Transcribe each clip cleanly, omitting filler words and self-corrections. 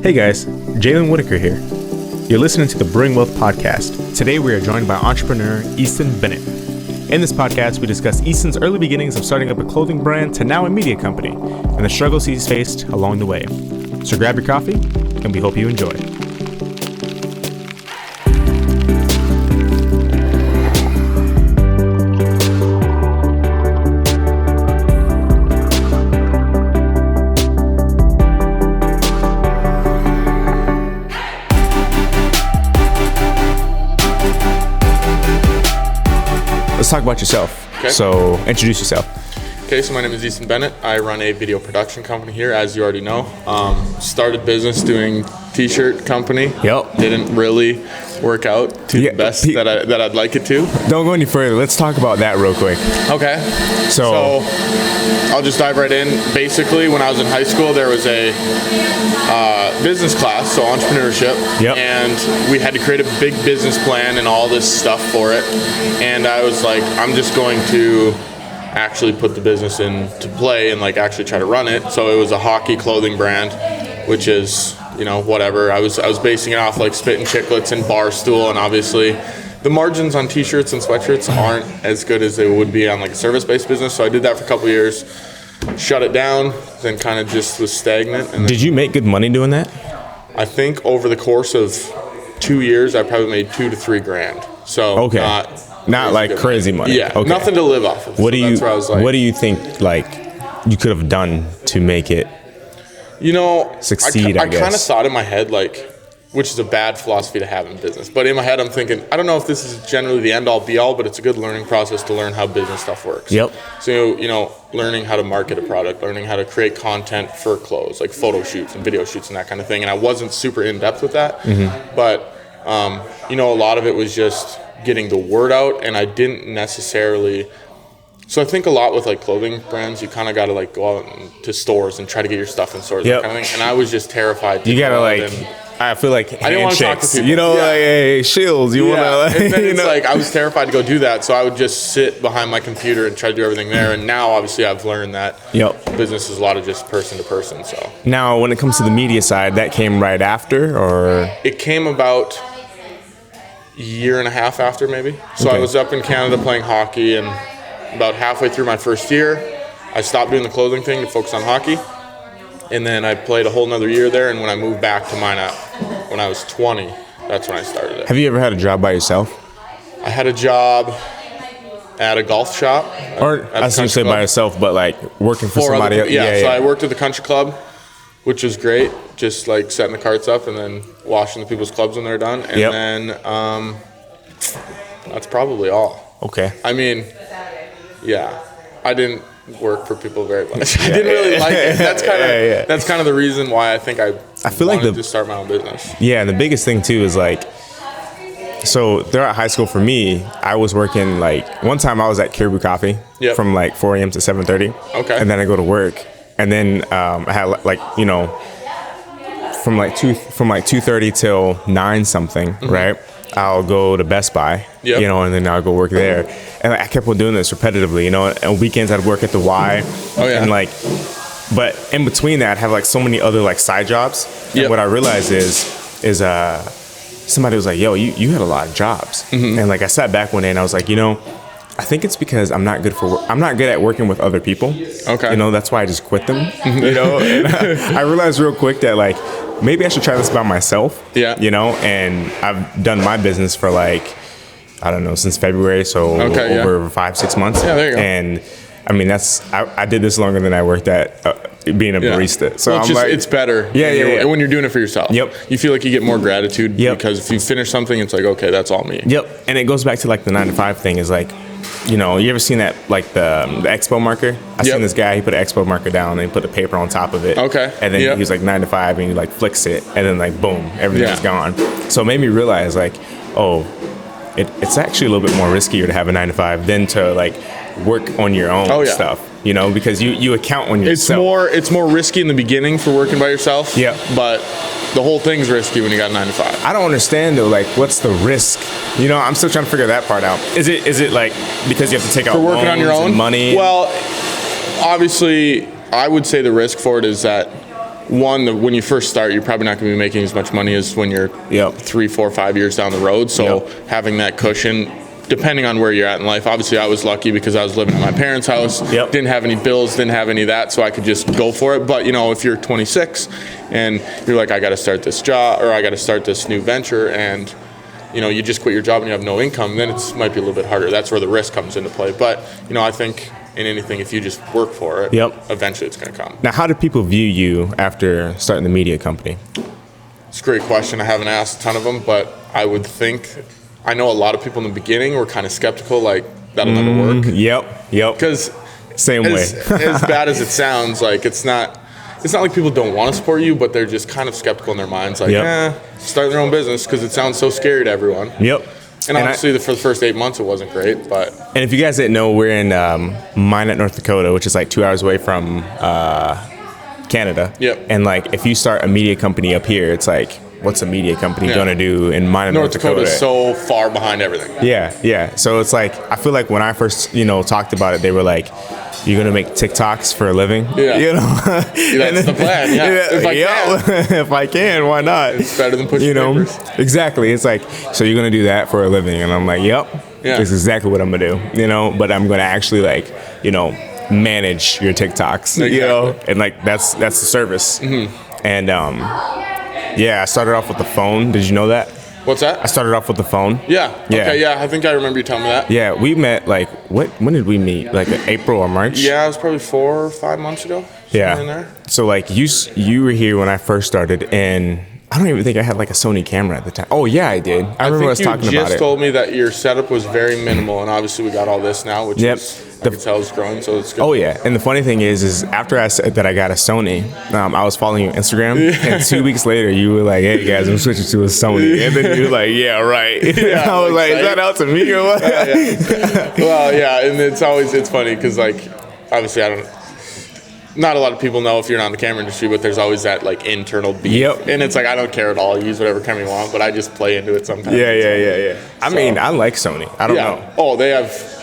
Hey guys, Jalen Whitaker here. You're listening to the Brewing podcast. Today we are joined by entrepreneur Easton Bennett. In this podcast, we discuss Easton's early beginnings of starting up a clothing brand to now a media company and the struggles he's faced along the way. So grab your coffee and we hope you enjoy. Let's talk about yourself. Okay. So introduce yourself. Okay, so my name is Easton Bennett. I run a video production company here, as you already know. Started business doing t-shirt company. Yep. Didn't really work out to the best that I'd like it to. Don't go any further. Let's talk about that real quick. Okay. So I'll just dive right in. Basically, when I was in high school, there was a business class, so entrepreneurship. Yep. And we had to create a big business plan and all this stuff for it. And I was like, I'm just going to actually put the business into play and like actually try to run it. So it was a hockey clothing brand, which is, you know, whatever. I was basing it off like Spit and Chicklets and Barstool, and obviously the margins on t-shirts and sweatshirts aren't as good as they would be on like a service-based business. So I did that for a couple of years, shut it down, then kind of just was stagnant. And did you make good money doing that? I think over the course of 2 years, I probably made $2,000 to $3,000. So okay. Not like crazy money. Yeah, okay. Nothing to live off of. What What do you think like you could have done to make it? You know, succeed. I kind of thought in my head, like, which is a bad philosophy to have in business. But in my head, I'm thinking, I don't know if this is generally the end all be all, but it's a good learning process to learn how business stuff works. Yep. So, you know, learning how to market a product, learning how to create content for clothes, like photo shoots and video shoots and that kind of thing. And I wasn't super in depth with that, but you know, a lot of it was just getting the word out, and I didn't necessarily. So I think a lot with like clothing brands, you kind of got to like go out to stores and try to get your stuff in stores, that kind of thing. And I was just terrified. You gotta like. I feel like I didn't want to talk to people. You know, like hey, shields. You want to like. And then it's know? like I was terrified to go do that, so I would just sit behind my computer and try to do everything there. And now, obviously, I've learned that business is a lot of just person to person. So now, when it comes to the media side, that came right after, or it came about a year and a half after, maybe. So I was up in Canada playing hockey, and about halfway through my first year, I stopped doing the clothing thing to focus on hockey. And then I played a whole nother year there, and when I moved back to Minot, when I was 20, that's when I started it. Have you ever had a job by yourself? I had a job at a golf shop. Or I was going to say by yourself, but like working for somebody else. Yeah, so I worked at the country club, which was great, just like setting the carts up and then washing the people's clubs when they're done. And then that's probably all. Okay. I mean, yeah, I didn't work for people very much. I didn't really like it. That's kind of the reason why I think I feel wanted to start my own business. Yeah, and the biggest thing too is like, so throughout high school for me, I was working like one time I was at Caribou Coffee from like 4 a.m. to 7:30. Okay. And then I go to work, and then I had like, you know, from like 2:30 till 9 something, right? I'll go to Best Buy, you know, and then I'll go work there. And I kept on doing this repetitively, you know. And weekends I'd work at the Y. And like, but in between that, I'd have like so many other like side jobs. And what I realized is somebody was like, yo, you had a lot of jobs. And like I sat back one day and I was like, you know, I think it's because I'm not good at working with other people. Okay. You know, that's why I just quit them. You know, and I realized real quick that like, maybe I should try this by myself. Yeah. You know, and I've done my business for like, I don't know, since February, so over 5-6 months. Yeah, there you go. And I mean, I did this longer than I worked at being a barista. So well, it's better. When you're doing it for yourself. Yep. You feel like you get more gratitude because if you finish something, it's like, okay, that's all me. Yep. And it goes back to like the 9 to 5 thing is like, you know, you ever seen that, like the expo marker? I seen this guy, he put an expo marker down and he put the paper on top of it. Okay. And then he was like 9 to 5 and he like flicks it and then like, boom, everything's gone. So it made me realize like, oh, it's actually a little bit more riskier to have a 9 to 5 than to like work on your own stuff, you know, because you account on yourself. It's more risky in the beginning for working by yourself. Yeah. But the whole thing's risky when you got 9 to 5. I don't understand though, like what's the risk? You know, I'm still trying to figure that part out. Is it like because you have to take out for working loans on your own and money? Well, obviously, I would say the risk for it is that when you first start, you're probably not going to be making as much money as when you're 3, 4, 5 years down the road. So having that cushion, depending on where you're at in life. Obviously, I was lucky because I was living at my parents' house, didn't have any bills, didn't have any of that, so I could just go for it. But, if you're 26 and you're like, I got to start this job or I got to start this new venture, and, you just quit your job and you have no income, then it might be a little bit harder. That's where the risk comes into play. But, I think in anything, if you just work for it, eventually it's going to come. Now, how do people view you after starting the media company? It's a great question. I haven't asked a ton of them, but I would think... I know a lot of people in the beginning were kind of skeptical, like, that'll never work. Yep. Because same way. As bad as it sounds, like, it's not like people don't want to support you, but they're just kind of skeptical in their minds, like, start their own business because it sounds so scary to everyone. And obviously, for the first 8 months, it wasn't great, but... And if you guys didn't know, we're in Minot, North Dakota, which is like 2 hours away from Canada. And, like, if you start a media company up here, it's like... What's a media company going to do in Minot, North Dakota? North Dakota is so far behind everything. Yeah. So it's like, I feel like when I first, talked about it, they were like, you're going to make TikToks for a living? That's the plan, If I can. If I can, why not? It's better than pushing papers. Exactly. It's like, so you're going to do that for a living? And I'm like, that's exactly what I'm going to do, but I'm going to actually manage your TikToks, and like, that's the service. And, I started off with the phone. Did you know that? What's that? I started off with the phone. Okay, I think I remember you telling me that. Yeah, we met, like, when did we meet? Like, April or March? Yeah, it was probably 4 or 5 months ago. In there. So, like, you were here when I first started, and I don't even think I had, like, a Sony camera at the time. Oh, yeah, I did. I remember us talking about it. You just told me that your setup was very minimal, and obviously we got all this now, which is... I can tell it's growing, so it's good. Oh, yeah. And the funny thing is after I said that I got a Sony, I was following you on Instagram, and 2 weeks later, you were like, hey, guys, I'm switching to a Sony. And then you were like, yeah, right. I was like, is that out to me or what? Well, yeah, and it's funny because, like, obviously not a lot of people know if you're not in the camera industry, but there's always that, like, internal beef. And it's like, I don't care at all. Use whatever camera you want, but I just play into it sometimes. Yeah. I mean, I like Sony. I don't know. Oh, they have...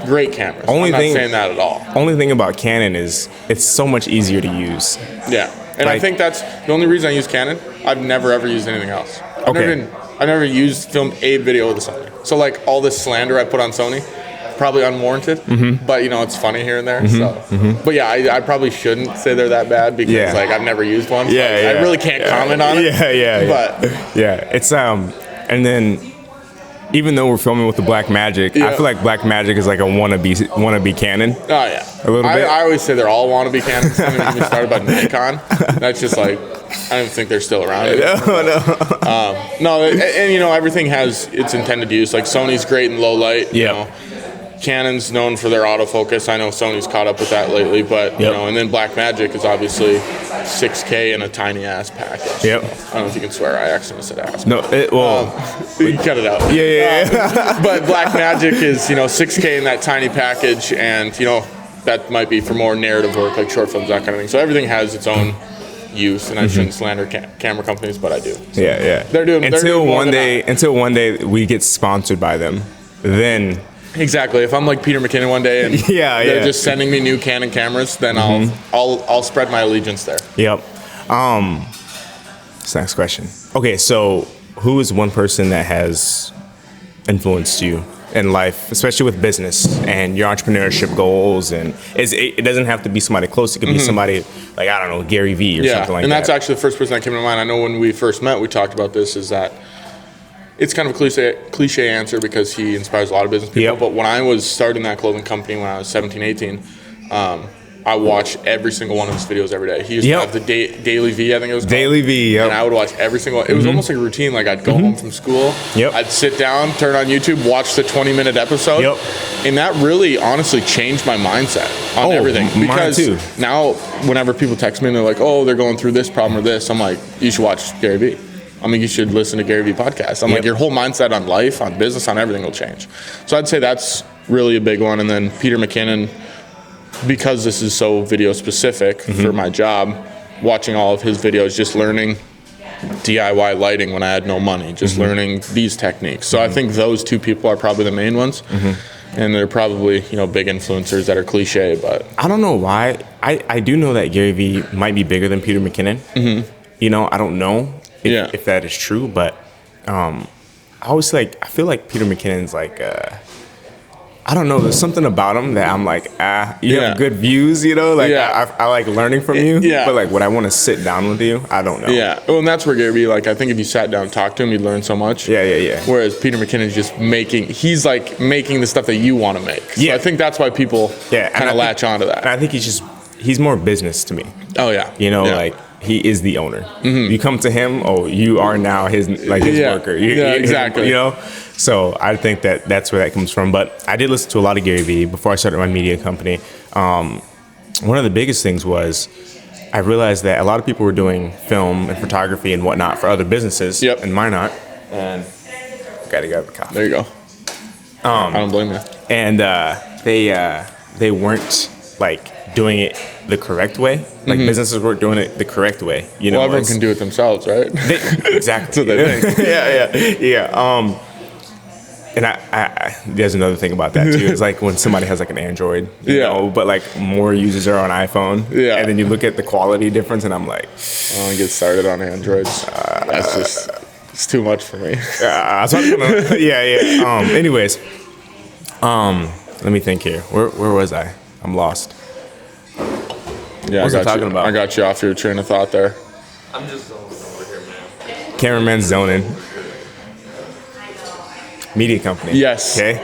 great cameras. I'm not saying that at all. Only thing about Canon is it's so much easier to use. Yeah, and I think that's the only reason I use Canon. I've never ever used anything else. I never filmed a video with a Sony. So like all this slander I put on Sony, probably unwarranted. But it's funny here and there. But yeah, I probably shouldn't say they're that bad because like I've never used one. So I really can't comment on it. But it's and then. Even though we're filming with the Blackmagic, I feel like Blackmagic is like a wannabe Canon. Oh, yeah. A little bit. I always say they're all wannabe Canons. I mean, we started by Nikon. That's just like, I don't think they're still around. No, and everything has its intended use. Like Sony's great in low light. Canon's known for their autofocus. I know Sony's caught up with that lately, but and then Blackmagic is obviously 6K in a tiny ass package. I don't know if you can swear. I accidentally said ass. No, you cut it out. But Blackmagic is 6K in that tiny package, and that might be for more narrative work like short films, that kind of thing. So everything has its own use, and I shouldn't slander camera companies, but I do. So they're doing until one day we get sponsored by them, then. Exactly. If I'm like Peter McKinnon one day and they're just sending me new Canon cameras, then I'll spread my allegiance there. This next question. Okay, so who is one person that has influenced you in life, especially with business and your entrepreneurship goals? And it doesn't have to be somebody close. It could be somebody like, I don't know, Gary Vee or something like that. And that's actually the first person that came to mind. I know when we first met, we talked about this, is that it's kind of a cliche answer because he inspires a lot of business people. But when I was starting that clothing company when I was 17, 18, I watched every single one of his videos every day. He used to have the Daily V, I think it was called. Daily V, And I would watch every single one. It was almost like a routine. Like I'd go home from school. I'd sit down, turn on YouTube, watch the 20-minute episode. And that really honestly changed my mindset on everything. Because now whenever people text me and they're like, oh, they're going through this problem or this, I'm like, you should watch Gary Vee. I mean, you should listen to Gary Vee podcast. I'm like, your whole mindset on life, on business, on everything will change. So I'd say that's really a big one. And then Peter McKinnon, because this is so video specific for my job, watching all of his videos, just learning DIY lighting when I had no money, just learning these techniques. So I think those two people are probably the main ones. And they're probably, big influencers that are cliche, but I don't know why. I do know that Gary Vee might be bigger than Peter McKinnon. Mm-hmm. I don't know if that is true, but I feel like Peter McKinnon's like, I don't know. There's something about him that I'm like, you have good views, I like learning from you. Yeah. But like, would I want to sit down with you? I don't know. Yeah. Well, and that's where Gary Vee, like, I think if you sat down and talked to him, you'd learn so much. Yeah. Whereas Peter McKinnon's just making the stuff that you want to make. So I think that's why people kind of latch onto that. And I think he's more business to me. Oh yeah. Like he is the owner. Mm-hmm. You come to him, you are now his worker. Exactly. So I think that's where that comes from. But I did listen to a lot of Gary Vee before I started my media company. One of the biggest things was I realized that a lot of people were doing film and photography and whatnot for other businesses, and mine not. And gotta grab a coffee. There you go. I don't blame you. And they weren't like doing it the correct way. Like businesses weren't doing it the correct way. Well, everyone can do it themselves, right? Exactly. That's what they think. Yeah. And I there's another thing about that too. It's like when somebody has like an Android, but like more users are on iPhone. Yeah. And then you look at the quality difference, and I'm like, I don't get started on Androids. It's too much for me. Anyways, let me think here. Where was I? I'm lost. Yeah, what was I talking about? I got you off your train of thought there. I'm just zoning over here, man. Cameraman's zoning. Media company. Yes. Okay.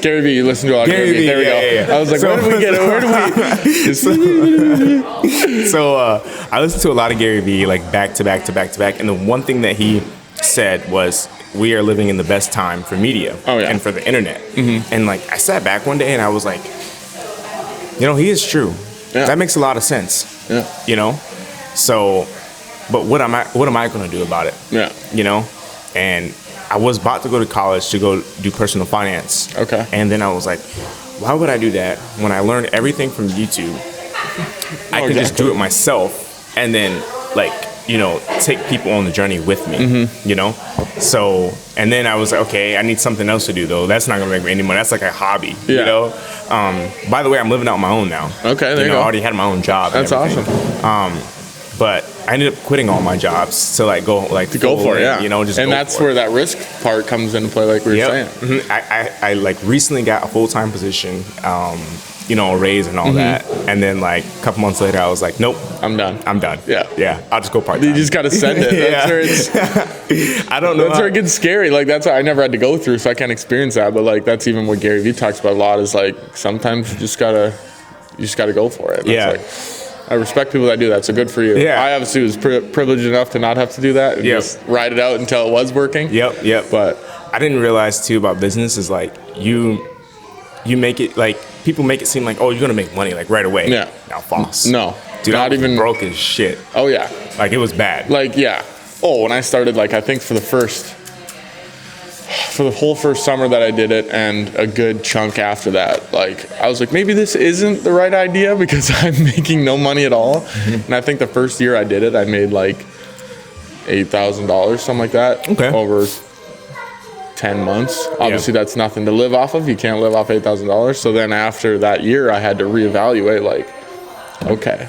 Gary Vee, you listen to a lot of Gary Vee. There we go. Yeah. I was like, where did we get it? So I listened to a lot of Gary Vee, like back to back. And the one thing that he said was, we are living in the best time for media and for the internet. Mm-hmm. And like, I sat back one day and I was like, he is true. Yeah. That makes a lot of sense. Yeah. So, but what am I going to do about it? Yeah. And I was about to go to college to go do personal finance. Okay. And then I was like, why would I do that when I learned everything from YouTube? I could just do it myself and then take people on the journey with me, So, and then I was like, okay, I need something else to do though. That's not gonna make me any money. That's like a hobby, By the way, I'm living out on my own now. Okay, there you go. I already had my own job. That's awesome. But I ended up quitting all my jobs to go for it, and that's where that risk part comes into play, like we were saying. Mm-hmm. I recently got a full-time position, a raise and all that, and then a couple months later I was like, nope, I'm done. Yeah, I'll just go part-time. You just gotta send it. That's where it's I don't know, that's where it gets scary. That's what I never had to go through, so I can't experience that, but that's even what Gary Vee talks about a lot, is sometimes you just gotta go for it. And I respect people that do that, so good for you. Yeah. I obviously was privileged enough to not have to do that and just ride it out until it was working. Yep. But I didn't realize too about business is you make it people make it seem like, you're gonna make money right away. Yeah. Now false. No. Dude, not even broke as shit. Oh yeah. It was bad. When I started, I think for the whole first summer that I did it and a good chunk after that, I was like, maybe this isn't the right idea because I'm making no money at all. Mm-hmm. And I think the first year I did it, I made $8,000, something like that. Okay. Over 10 months. Obviously, that's nothing to live off of. You can't live off $8,000. So then after that year, I had to reevaluate, okay,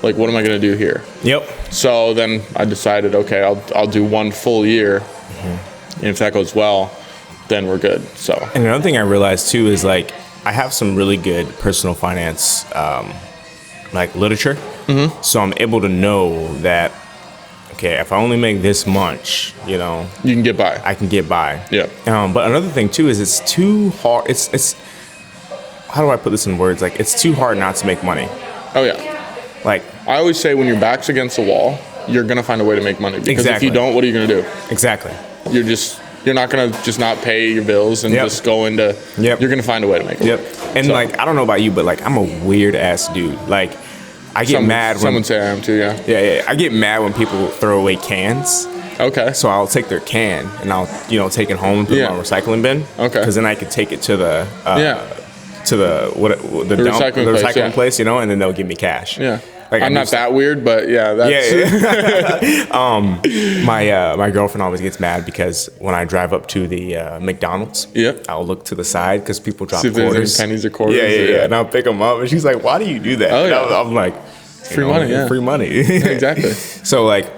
what am I going to do here? Yep. So then I decided, okay, I'll do one full year. Mm-hmm. And if that goes well, then we're good. So. And another thing I realized too is I have some really good personal finance literature. Mm-hmm. So I'm able to know that, okay, if I only make this much, you can get by. I can get by. Yeah. But another thing too is it's too hard. It's how do I put this in words? It's too hard not to make money. Oh yeah. I always say, when your back's against the wall, you're gonna find a way to make money. Because if you don't, what are you gonna do? Exactly. You're not gonna just not pay your bills and just go into. Yep. You're gonna find a way to make it. Yep. And I don't know about you, but I'm a weird ass dude. I get mad when someone say I am too. Yeah. Yeah. I get mad when people throw away cans. Okay. So I'll take their can and I'll take it home and put it in my recycling bin. Okay. Because then I could take it to the recycling place, and then they'll give me cash. Yeah. Like I'm not that weird, but yeah, that's my girlfriend always gets mad because when I drive up to the McDonald's, I'll look to the side because people drop quarters, pennies or quarters. Yeah, and I'll pick them up, and she's like, "Why do you do that?" Oh, yeah. I'm like, free money, yeah. Free money. Exactly. So like,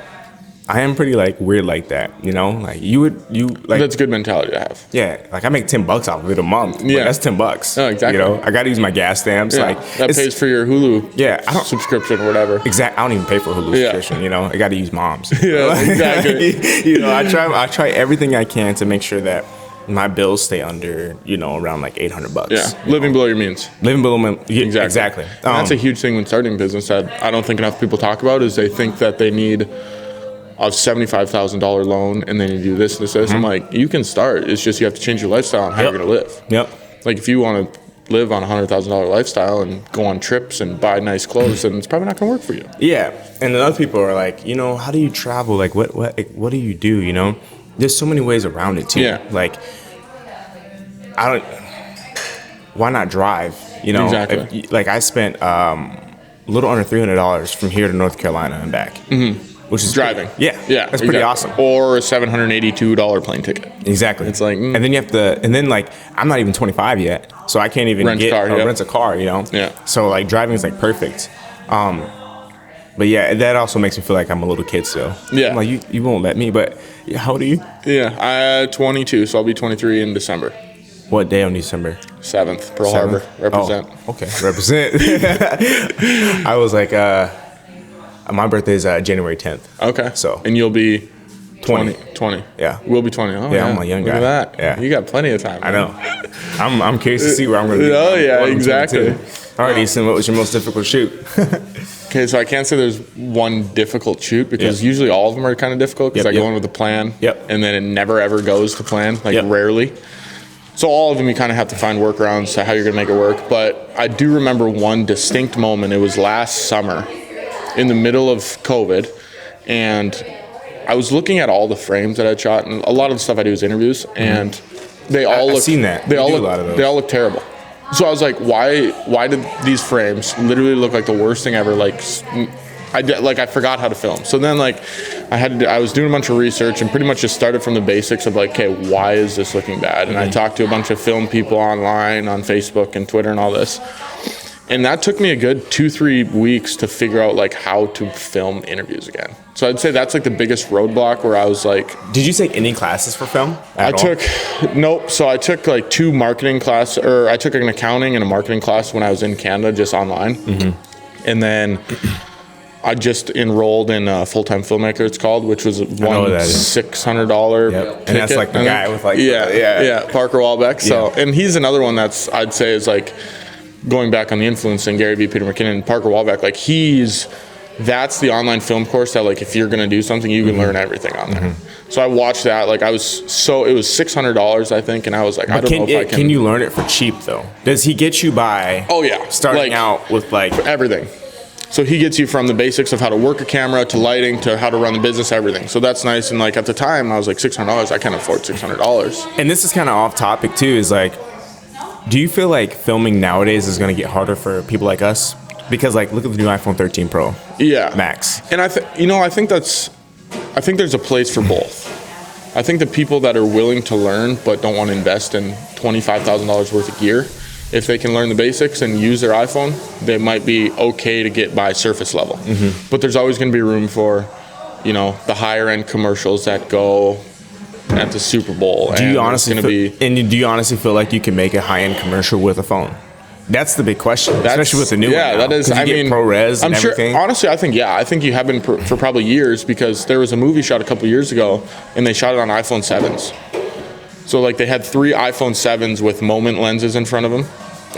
I am pretty like weird like that, you know. Like you like that's a good mentality to have. Yeah, like I make $10 off of it a month. Yeah, that's $10. Oh, exactly. You know, I got to use my gas stamps. Yeah. Like that pays for your Hulu. Yeah, subscription or whatever. Exactly. I don't even pay for Hulu subscription. You know, I got to use Mom's. Yeah, exactly. You know, I try everything I can to make sure that my bills stay under, you know, around like $800. Yeah, living below your means. Living below my exactly. And that's a huge thing when starting a business that I don't think enough people talk about is they think that they need a $75,000 loan and then you do this. I'm like, you can start. It's just you have to change your lifestyle and how you're going to live. Yep. Like if you want to live on a $100,000 lifestyle and go on trips and buy nice clothes, then it's probably not going to work for you. Yeah. And then other people are like, you know, how do you travel? Like what do you do? You know, there's so many ways around it too. Yeah. Like why not drive? You know, exactly. Like I spent a little under $300 from here to North Carolina and back. Mm-hmm. Which is driving. Yeah, that's pretty awesome. Or a $782 plane ticket. Exactly. It's like, and then you have to, and then like, I'm not even 25 yet, so I can't even rent a car, you know? Yeah. So like driving is like perfect. But yeah, that also makes me feel like I'm a little kid still. Yeah. I'm like, you won't let me, but how old are you? Yeah, I'm 22, so I'll be 23 in December. What day on December? 7th, Pearl Harbor. Represent. Oh, okay, represent. I was like, my birthday is January 10th. Okay. So. And you'll be 20. Yeah. We'll be 20. Oh, yeah, I'm a young guy. Look at that. Yeah. You got plenty of time. I know. I'm curious to see where I'm going to be. Oh, yeah, exactly. All right, Easton, what was your most difficult shoot? Okay, so I can't say there's one difficult shoot because usually all of them are kind of difficult because I go in with a plan. And then it never, ever goes to plan, like rarely. So all of them, you kind of have to find workarounds to how you're going to make it work. But I do remember one distinct moment. It was last summer in the middle of COVID, and I was looking at all the frames that I'd shot, and a lot of the stuff I do is interviews, and they all look. I've seen that. They all look terrible. So I was like, why did these frames literally look like the worst thing ever? Like, I forgot how to film. So then I was doing a bunch of research and pretty much just started from the basics of like, okay, why is this looking bad? And I talked to a bunch of film people online on Facebook and Twitter and all this. And that took me a good 2-3 weeks to figure out like how to film interviews again. So I'd say that's like the biggest roadblock where I was like, did you take any classes for film? Nope. So I took like 2 marketing classes, or I took an accounting and a marketing class when I was in Canada, just online. And then I just enrolled in a full-time filmmaker, it's called, which was $600 ticket. And that's like the guy with like Parker Walbeck. So and he's another one that's I'd say is like going back on the influencing Gary Vee, Peter McKinnon, Parker Walbeck, like that's the online film course that like if you're gonna do something, you can learn everything on there. So I watched that. Like it was $600, I think, and I was like, I don't know if I can. Can you learn it for cheap though? Does he get you by? Oh yeah, starting out with like everything. So he gets you from the basics of how to work a camera to lighting to how to run the business, everything. So that's nice. And like at the time, I was like $600. I can't afford $600. And this is kind of off topic too. Is like, do you feel like filming nowadays is going to get harder for people like us? Because like, look at the new iPhone 13 Pro. Max. And I think there's a place for both. I think the people that are willing to learn but don't want to invest in $25,000 worth of gear, if they can learn the basics and use their iPhone, they might be okay to get by surface level. But there's always going to be room for, the higher end commercials that go at the Super Bowl. Do you honestly feel like you can make a high end commercial with a phone? That's the big question, especially with the new one. Yeah, that is. I mean, ProRes and everything. Sure. Honestly, I think you have been for probably years, because there was a movie shot a couple years ago, and they shot it on iPhone 7s. So like they had 3 iPhone 7s with moment lenses in front of them,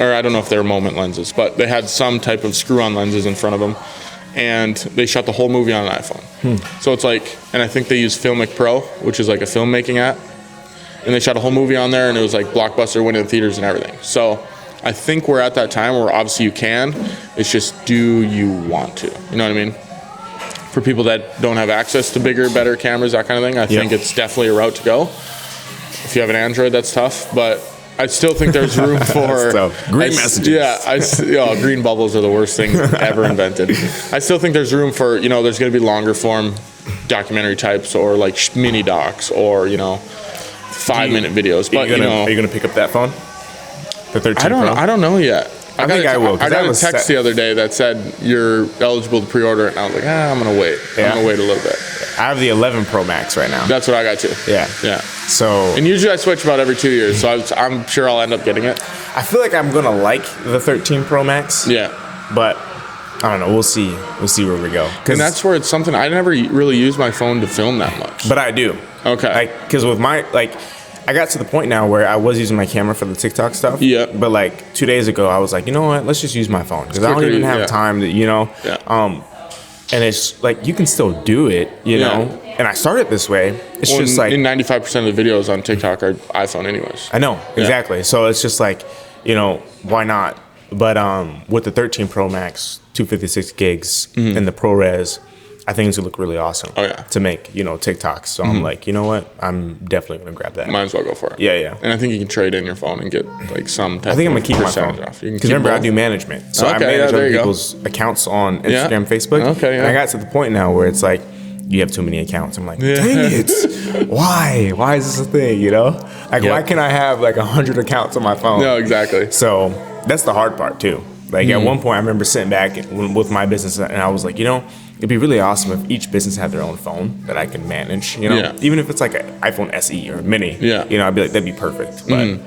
or I don't know if they were moment lenses, but they had some type of screw-on lenses in front of them, and they shot the whole movie on an iPhone. So it's like, and I think they used Filmic Pro, which is like a filmmaking app, and they shot a whole movie on there, and it was like blockbuster, went in theaters and everything. So I think we're at that time where obviously you can. It's just, do you want to? You know what I mean? For people that don't have access to bigger, better cameras, that kind of thing, I think it's definitely a route to go. If you have an Android, that's tough. But I still think there's room for So, green messages. Yeah, green bubbles are the worst thing ever invented. I still think there's room for, there's going to be longer form documentary types or like mini docs or 5-minute videos. But are you gonna pick up that phone? The 13 Pro? I don't know yet. I think I will. I got a text the other day that said you're eligible to pre-order it, and I was like, I'm gonna wait. Yeah. I'm gonna wait a little bit. I have the 11 Pro Max right now. That's what I got too. Yeah. So, and usually I switch about every 2 years, so I'm sure I'll end up getting it. I feel like I'm gonna like the 13 Pro Max. Yeah. But I don't know. We'll see. We'll see where we go. And that's where it's something I never really use my phone to film that much. But I do. Okay. Because with my I got to the point now where I was using my camera for the TikTok stuff. Yeah. But like 2 days ago, I was like, you know what? Let's just use my phone because I don't even have time to, Yeah. And it's like you can still do it, you know. And I started this way. It's just like 95% of the videos on TikTok are iPhone, anyways. I know exactly. So it's just like, why not? But with the 13 Pro Max, 256 gigs, and the ProRes, I think it's gonna look really awesome. Oh, yeah. To make TikToks. So I'm like, you know what? I'm definitely gonna grab that. Might as well go for it. Yeah. And I think you can trade in your phone and get like some type I think I'm of gonna keep my phone percentage off. You can because keep remember I both. do management, so I Okay, manage there other you go. people's accounts on Instagram, Facebook. Okay, yeah. And I got to the point now where it's like you have too many accounts. I'm like, dang it! Why is this a thing? Like why can't I have like 100 accounts on my phone? No, exactly. So that's the hard part too. Like at one point, I remember sitting back with my business, and I was like, it'd be really awesome if each business had their own phone that I can manage. Even if it's like an iPhone SE or Mini. Yeah. I'd be like, that'd be perfect. But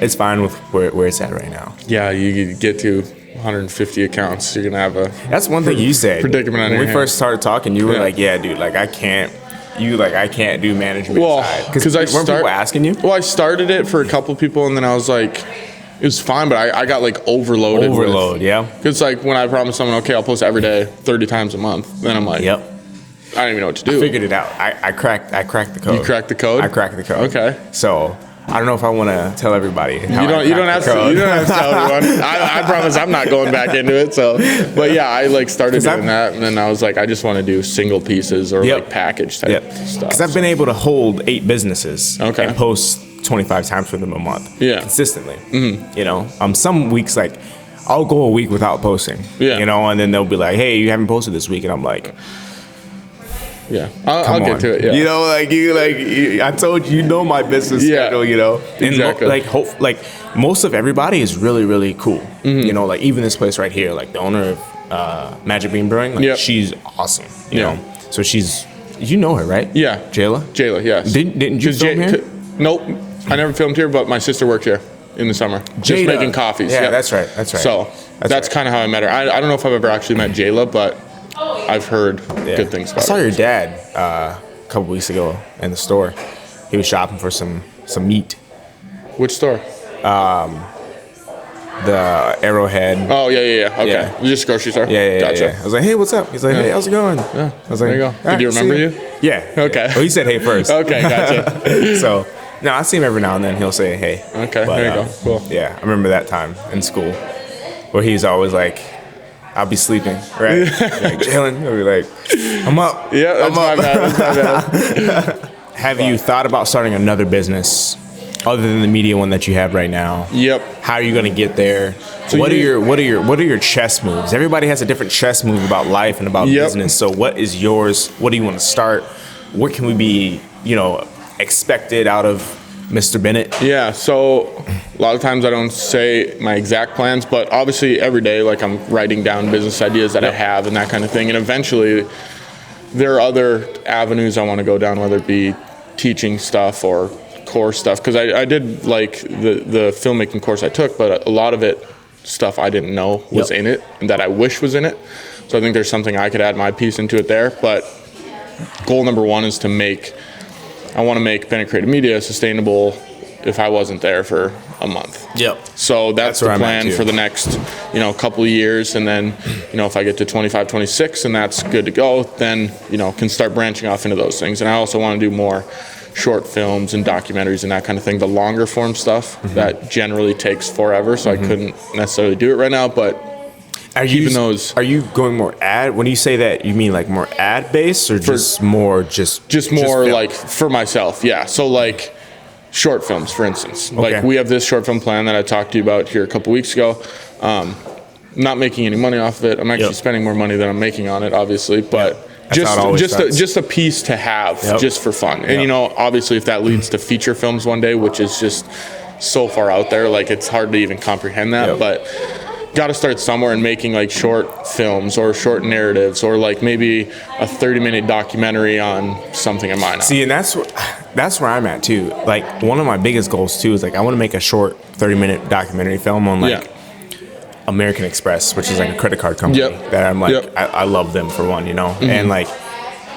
it's fine with where it's at right now. Yeah, you get to 150 accounts, you're gonna have a. That's one thing you said. Predicament on when your we hands. first started talking, you were like, "Yeah, dude, like I can't." I can't do management. Well, because weren't people asking you? Well, I started it for a couple people, and then I was like, it was fine, but I got like overloaded. Yeah. Because like when I promise someone, okay, I'll post every day, 30 times a month, then I'm like, Yep. I don't even know what to do. Figured it out. I cracked the code. You cracked the code? I cracked the code. Okay. So I don't know if I want to tell everybody. You don't have to tell everyone. I promise I'm not going back into it. So, but yeah, I like started doing that, and then I was like, I just want to do single pieces or like package type stuff. Because I've been able to hold 8 businesses and post 25 times for them a month. Consistently. Some weeks like I'll go a week without posting. And then they'll be like, hey, you haven't posted this week, and I'm like. Yeah, I'll get to it. Yeah, I told you, my business schedule. And exactly. Most of everybody is really, really cool. Like even this place right here, like the owner of Magic Bean Brewing, she's awesome. You know, so she's, you know her, right? Yeah, Jayla, yes. Didn't you film here? Nope, I never filmed here, but my sister worked here in the summer, just making coffees. Yeah, that's right. So that's kind of how I met her. I don't know if I've ever actually met Jayla, but I've heard good things about her. I saw your dad a couple weeks ago in the store. He was shopping for some meat. Which store? The Arrowhead. Oh, yeah. Okay. Yeah. Just grocery store? Yeah. Gotcha. I was like, hey, what's up? He's like, hey, how's it going? Yeah. I was like, there you go. Did he remember you? Yeah. Okay. Well, he said hey first. Okay, gotcha. So, no, I see him every now and then. He'll say hey. Okay, there you go. Cool. Yeah, I remember that time in school where he's always like, I'll be sleeping, right? Like, Jalen, he'll be like, I'm up. Yeah, that's my bad. Have you thought about starting another business other than the media one that you have right now? Yep. How are you going to get there? So what are your chess moves? Everybody has a different chess move about life and about business. So what is yours? What do you want to start? What can we be, expected out of Mr. Bennett? Yeah, so a lot of times I don't say my exact plans, but obviously every day, like I'm writing down business ideas that I have and that kind of thing. And eventually there are other avenues I want to go down, whether it be teaching stuff or course stuff. Because I did like the filmmaking course I took, but a lot of it, stuff I didn't know was in it and that I wish was in it. So I think there's something I could add my piece into it there. But goal number one is I want to make Bennett Creative Media sustainable if I wasn't there for a month. Yep. So that's the plan for the next, couple of years. And then, if I get to 25, 26 and that's good to go, then, can start branching off into those things. And I also want to do more short films and documentaries and that kind of thing. The longer form stuff that generally takes forever. So I couldn't necessarily do it right now, but Are you going more ad? When you say that, you mean like more ad based or just more like for myself? Yeah. So like short films, for instance. Okay. Like we have this short film plan that I talked to you about here a couple weeks ago. Not making any money off of it. I'm actually spending more money than I'm making on it, obviously, but just a piece to have just for fun. And, you know, obviously if that leads to feature films one day, which is just so far out there, like it's hard to even comprehend that, but got to start somewhere and making like short films or short narratives or like maybe a 30-minute documentary on something of mine. See, and that's where I'm at too. Like one of my biggest goals too is like I want to make a short 30-minute documentary film on like American Express, which is like a credit card company that I'm like, I love them for one, you know, and like,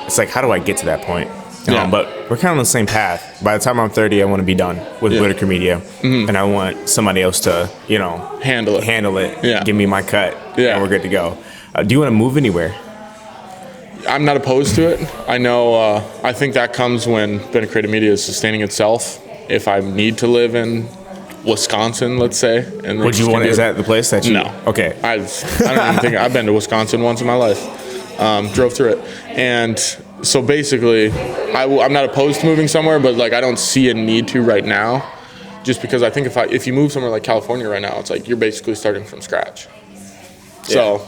it's like, how do I get to that point? But we're kind of on the same path. By the time I'm 30, I want to be done with Whitaker Media, and I want somebody else to, you know, handle it, give me my cut, and we're good to go. Do you want to move anywhere? I'm not opposed to it. I know, I think that comes when Bennett Creative Media is sustaining itself. If I need to live in Wisconsin, let's say. And would you want? Is that the place that you? No. Okay. I don't even think I've been to Wisconsin once in my life. Drove through it, and so basically, I'm not opposed to moving somewhere, but like I don't see a need to right now, just because I think if you move somewhere like California right now, it's like you're basically starting from scratch. So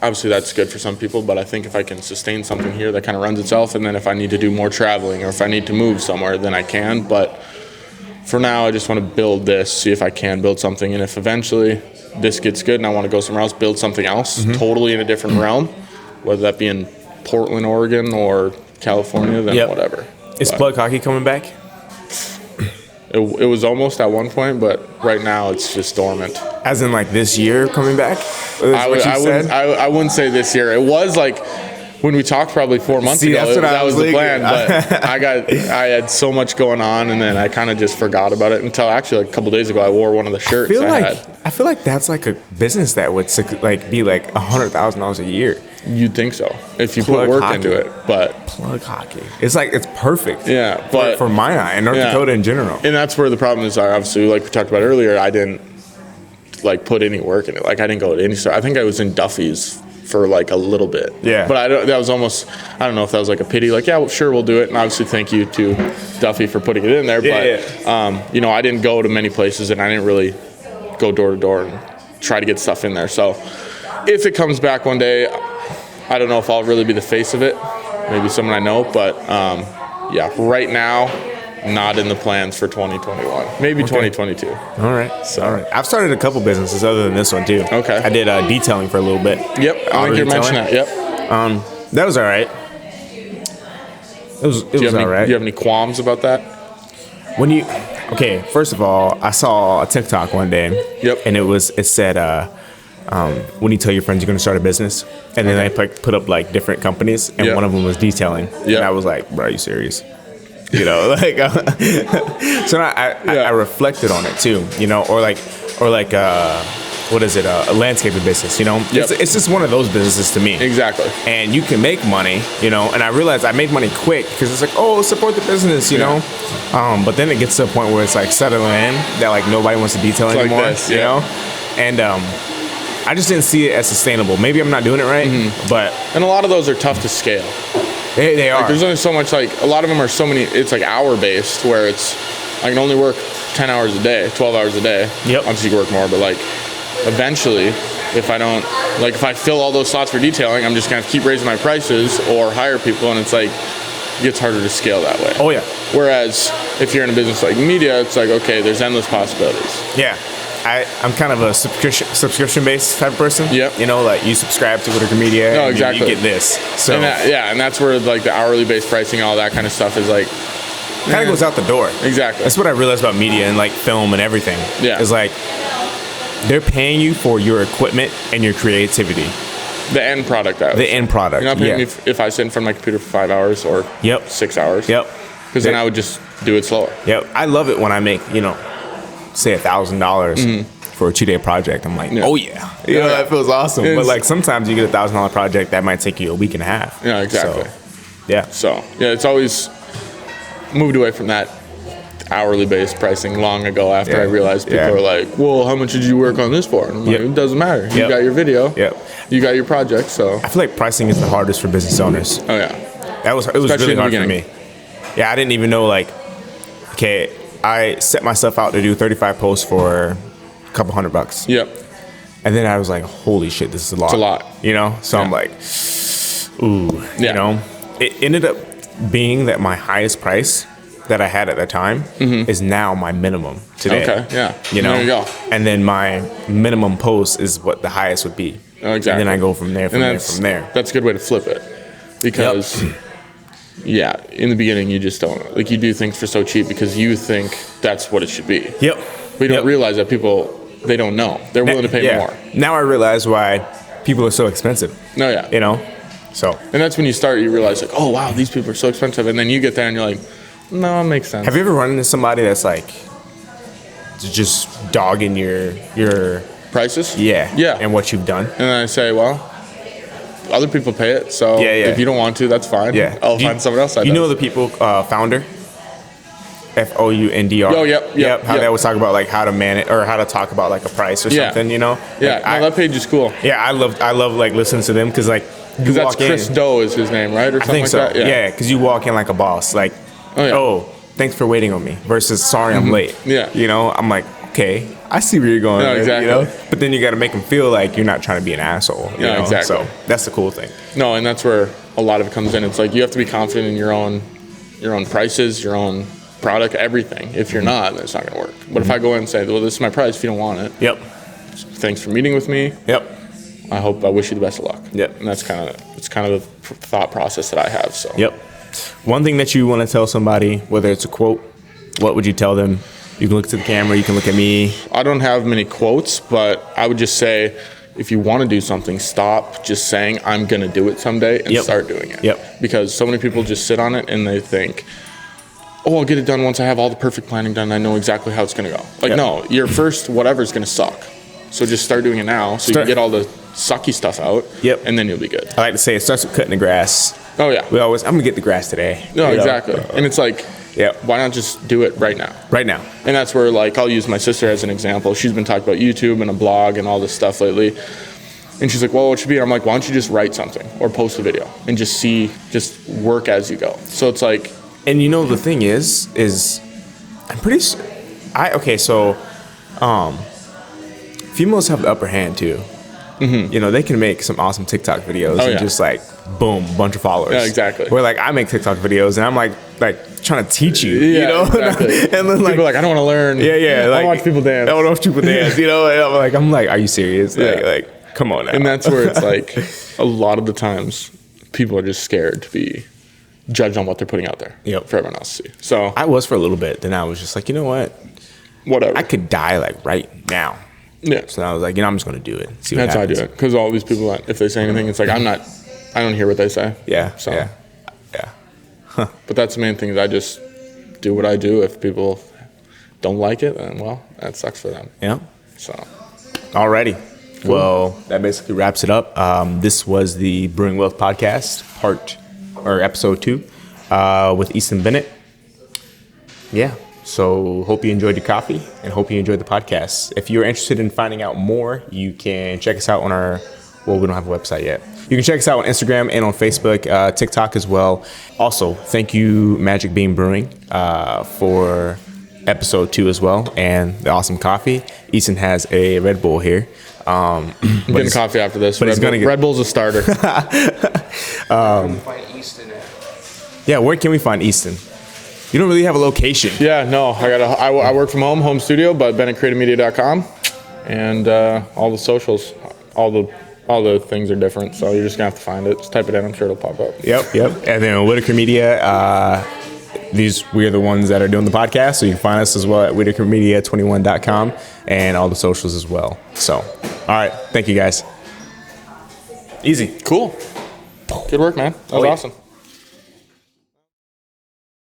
obviously that's good for some people, but I think if I can sustain something here that kind of runs itself, and then if I need to do more traveling or if I need to move somewhere, then I can. But for now, I just want to build this, see if I can build something. And if eventually this gets good and I want to go somewhere else, build something else totally in a different realm, whether that be in Portland, Oregon, or California, then whatever. Is Plug Hockey coming back? It was almost at one point, but right now it's just dormant. As in like this year coming back? I wouldn't say this year. It was like when we talked probably 4 months ago, that was the plan. But I had so much going on, and then I kind of just forgot about it until actually like a couple days ago I wore one of the shirts I feel like that's like a business that would like be like $100,000 a year. You'd think so if you put work into it, but Plug Hockey, it's like it's perfect. Yeah, but for my eye and North Dakota in general. And that's where the problem is. Obviously, like we talked about earlier, I didn't like put any work in it. Like I didn't go to any store. I think I was in Duffy's for like a little bit. Yeah. But that was almost, I don't know if that was like a pity. Like, yeah, well, sure, we'll do it. And obviously, thank you to Duffy for putting it in there. But you know, I didn't go to many places, and I didn't really go door to door and try to get stuff in there. So if it comes back one day, I don't know if I'll really be the face of it. Maybe someone I know, but yeah, right now, not in the plans for 2021. Maybe 2022. All right. I've started a couple businesses other than this one too. Okay. I did detailing for a little bit. Yep. I think you mentioned that. Yep. That was all right. It was all right. Do you have any qualms about that? First of all, I saw a TikTok one day. Yep. And it said, when you tell your friends you're going to start a business, and then they put up like different companies, and one of them was detailing. And I was like, bro, are you serious? You know, like, so I reflected on it too, you know, or like, what is it? A landscaping business, you know, it's just one of those businesses to me. Exactly. And you can make money, you know, and I realized I make money quick because it's like, oh, support the business, you know? But then it gets to a point where it's like settling in that like nobody wants to detail anymore, like this, you know? And, I just didn't see it as sustainable. Maybe I'm not doing it right, but... And a lot of those are tough to scale. They are. Like, there's only so much, like, a lot of them are so many, it's like hour-based, where it's, I can only work 10 hours a day, 12 hours a day. Yep. Obviously, you work more, but, like, eventually, if I fill all those slots for detailing, I'm just going to keep raising my prices or hire people, and it's like, it gets harder to scale that way. Oh, yeah. Whereas, if you're in a business like media, it's like, okay, there's endless possibilities. Yeah. I'm kind of a subscription-based type of person. Yep. You know, like you subscribe to Whitaker Media, no, and exactly. you get this. So and that's where like the hourly-based pricing, all that kind of stuff is like kind of goes out the door. Exactly. That's what I realized about media and like film and everything. Yeah. Is like they're paying you for your equipment and your creativity. The end product. The end product. You're not paying me if I sit in front of my computer for 5 hours or 6 hours. Yep. Because then I would just do it slower. Yep. I love it when I make, you know, say $1,000 for a 2-day project. I'm like, oh yeah, you know, that feels awesome. But like sometimes you get $1,000 project that might take you a week and a half. Yeah, exactly. So it's always moved away from that hourly based pricing long ago after I realized people are like, well, how much did you work on this for? And I'm like, it doesn't matter. You got your video. You got your project. So I feel like pricing is the hardest for business owners. Oh yeah. It was really hard for me. Yeah, I didn't even know like, okay, I set myself out to do 35 posts for a couple $100. Yep. And then I was like, holy shit, this is a lot. It's a lot. You know? So I'm like, ooh, you know? It ended up being that my highest price that I had at the time is now my minimum today. Okay, yeah. You know? There you go. And then my minimum post is what the highest would be. Oh, exactly. And then I go from there, from there. That's a good way to flip it. Because, yeah, in the beginning, you just don't, like, you do things for so cheap because you think that's what it should be. Yep. But you don't realize that people, they don't know. They're willing to pay more. Now I realize why people are so expensive. No, yeah. You know? So. And that's when you start, you realize, like, oh, wow, these people are so expensive. And then you get there and you're like, no, it makes sense. Have you ever run into somebody that's like just dogging your prices? Yeah. Yeah. And what you've done? And then I say, well, other people pay it. So if you don't want to, that's fine. Yeah. I'll find someone else. You know the people, Founder? FOUNDR. Oh, yep. How they always talk about like how to manage or how to talk about like a price or something, you know? Yeah, like, that page is cool. Yeah, I love like listening to them because like because that's Chris Doe is his name, right? Or something I think like so. that. Yeah, because you walk in like a boss, like, thanks for waiting on me versus sorry I'm late. Yeah. You know, I'm like, okay, I see where you're going. No, exactly. You know? But then you got to make them feel like you're not trying to be an asshole. You know? Exactly. So that's the cool thing. No, and that's where a lot of it comes in. It's like you have to be confident in your own prices, your own product, everything. If you're not, then it's not going to work. But if I go in and say, well, this is my price if you don't want it. Yep. Thanks for meeting with me. Yep. I wish you the best of luck. Yep. And that's kind of the thought process that I have. So. Yep. One thing that you want to tell somebody, whether it's a quote, what would you tell them? You can look to the camera, you can look at me. I don't have many quotes, but I would just say, if you want to do something, stop just saying, I'm going to do it someday and start doing it. Yep. Because so many people just sit on it and they think, oh, I'll get it done once I have all the perfect planning done. I know exactly how it's going to go. Like, no, your first whatever is going to suck. So just start doing it now so you can get all the sucky stuff out. Yep. And then you'll be good. I like to say it starts with cutting the grass. Oh, yeah. I'm going to get the grass today. No, exactly. And it's like, why not just do it right now? Right now. And that's where, like, I'll use my sister as an example. She's been talking about YouTube and a blog and all this stuff lately. And she's like, well, what should be? And I'm like, why don't you just write something or post a video and just work as you go. So it's like. And you know, the thing is I'm pretty, females have the upper hand too. Mm-hmm. You know, they can make some awesome TikTok videos and just like, boom, bunch of followers. Yeah, exactly. Where like I make TikTok videos and I'm like trying to teach you, you know? Exactly. And then like, people are like, I don't want to learn. Yeah. I like, watch people dance. I want to watch people dance, you know? And I'm like, are you serious? Like, come on now. And that's where it's like, a lot of the times, people are just scared to be judged on what they're putting out there for everyone else to see. So I was for a little bit. Then I was just like, you know what? Whatever. I could die like right now. Yeah. So I was like, I'm just going to do it. See what that's happens. how I do it. Because all these people, if they say anything, it's like, I don't hear what they say. Yeah. So. Yeah. Huh. But that's the main thing is I just do what I do. If people don't like it, then, well, that sucks for them. Yeah. So. Alrighty. Cool. Well, that basically wraps it up. This was the Brewing Wealth Podcast, episode 2, with Easton Bennett. Yeah. So hope you enjoyed your coffee and hope you enjoyed the podcast. If you're interested in finding out more, you can check us out on we don't have a website yet. You can check us out on Instagram and on Facebook, TikTok as well. Also, thank you, Magic Bean Brewing, for episode 2 as well, and the awesome coffee. Easton has a Red Bull here. I'm getting coffee after this. But Red Bull's a starter. Yeah, where can we find Easton? You don't really have a location. Yeah, no. I work from home studio, but BennettCreativeMedia.com, and all the socials, all the things are different, so you're just gonna have to find it. Just type it in, I'm sure it'll pop up. Yep. And then Whitaker Media, we are the ones that are doing the podcast, so you can find us as well at WhitakerMedia21.com and all the socials as well. So, all right, thank you guys. Easy. Cool. Good work, man. That was awesome.